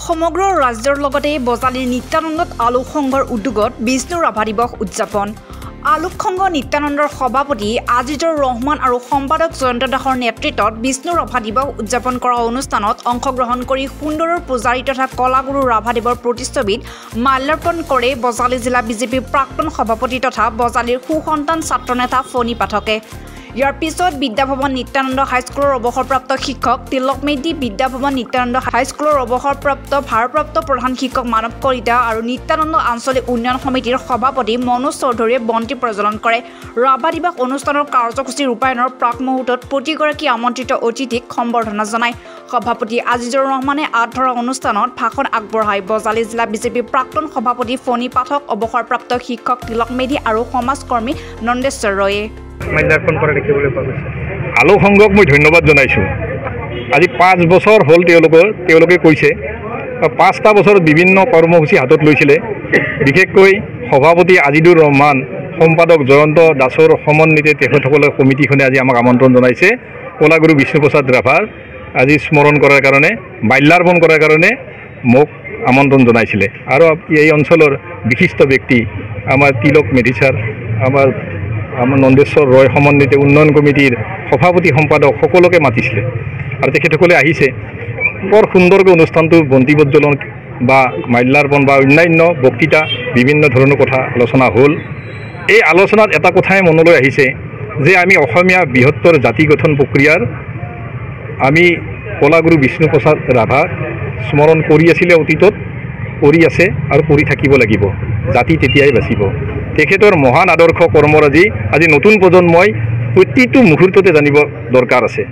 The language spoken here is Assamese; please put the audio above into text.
সমগ্ৰ ৰাজ্যৰ লগতে বজালীৰ নিত্যানন্দত আলোক সংঘৰ উদ্যোগত বিষ্ণু ৰাভা দিৱস উদযাপন। আলোক সংঘ নিত্যানন্দৰ সভাপতি আজিজুৰ ৰহমান আৰু সম্পাদক জয়ন্ত দাসৰ নেতৃত্বত বিষ্ণু ৰাভা দিৱস উদযাপন কৰা অনুষ্ঠানত অংশগ্ৰহণ কৰি সুন্দৰৰ পূজাৰী তথা কলাগুৰু ৰাভাদেৱৰ প্ৰতিচ্ছবিত মাল্যাৰ্পণ কৰে বজালী জিলা বিজেপিৰ প্ৰাক্তন সভাপতি তথা বজালীৰ সুসন্তান ছাত্ৰনেতা ফণী পাঠকে। ইয়াৰ পিছত বিদ্যাভৱন নিত্যানন্দ হাইস্কুলৰ অৱসৰপ্ৰাপ্ত শিক্ষক তিলক মেধি, বিদ্যাভৱন নিত্যানন্দ হাইস্কুলৰ অৱসৰপ্ৰাপ্ত ভাৰপ্ৰাপ্ত প্ৰধান শিক্ষক মানৱ কলিতা আৰু নিত্যানন্দ আঞ্চলিক উন্নয়ন সমিতিৰ সভাপতি মনোজ চৌধুৰীয়ে বন্তি প্ৰজ্বলন কৰে। ৰাভা দিৱস অনুষ্ঠানৰ কাৰ্যসূচী ৰূপায়ণৰ প্ৰাক মুহূৰ্তত প্ৰতিগৰাকী আমন্ত্ৰিত অতিথিক সম্বৰ্ধনা জনায়। সভাপতি আজিজুৰ ৰহমানে আঁত ধৰা অনুষ্ঠানত ভাষণ আগবঢ়ায় বজালী জিলা বিজেপিৰ প্ৰাক্তন সভাপতি ফণী পাঠক, অৱসৰপ্ৰাপ্ত শিক্ষক তিলক মেধি আৰু সমাজকৰ্মী নন্দেশ্বৰ ৰয়ে। আলোক সংঘক মই ধন্যবাদ জনাইছোঁ। আজি 5 বছৰ হ'ল তেওঁলোকে কৈছে 5টা বছৰত বিভিন্ন কৰ্মসূচী হাতত লৈছিলে। বিশেষকৈ সভাপতি আজিজুৰ ৰহমান, সম্পাদক জয়ন্ত দাসৰ সমন্বিতে তেখেতসকলৰ কমিটিখনে আজি আমাক আমন্ত্ৰণ জনাইছে কলাগুৰু বিষ্ণুপ্ৰসাদ ৰাভাৰ আজি স্মৰণ কৰাৰ কাৰণে, মাল্যাৰ্পণ কৰাৰ কাৰণে মোক আমন্ত্ৰণ জনাইছিলে। আৰু এই অঞ্চলৰ বিশিষ্ট ব্যক্তি আমাৰ তিলক মেধি ছাৰ, আমাৰ নন্দেশ্বৰ ৰয় সমন্বিত উন্নয়ন কমিটিৰ সভাপতি সম্পাদক সকলোকে মাতিছিলে আৰু তেখেতসকলে আহিছে। বৰ সুন্দৰকৈ অনুষ্ঠানটো বন্তি প্ৰজ্বলন বা মাল্যাৰ্পণ বা অন্যান্য বক্তৃতা বিভিন্ন ধৰণৰ কথা আলোচনা হ'ল। এই আলোচনাত এটা কথাই মনলৈ আহিছে যে আমি অসমীয়া বৃহত্তৰ জাতি গঠন প্ৰক্ৰিয়াৰ আমি কলাগুৰু বিষ্ণুপ্ৰসাদ ৰাভাক স্মৰণ কৰি আছিলে, অতীতত কৰি আছে আৰু কৰি থাকিব লাগিব। জাতি তেতিয়াই বাচিব। তেখেতৰ মহান আদৰ্শ কৰ্মৰাজি আজি নতুন প্ৰজন্মই প্ৰতিটো মুহূৰ্ততে জানিব দৰকাৰ আছে।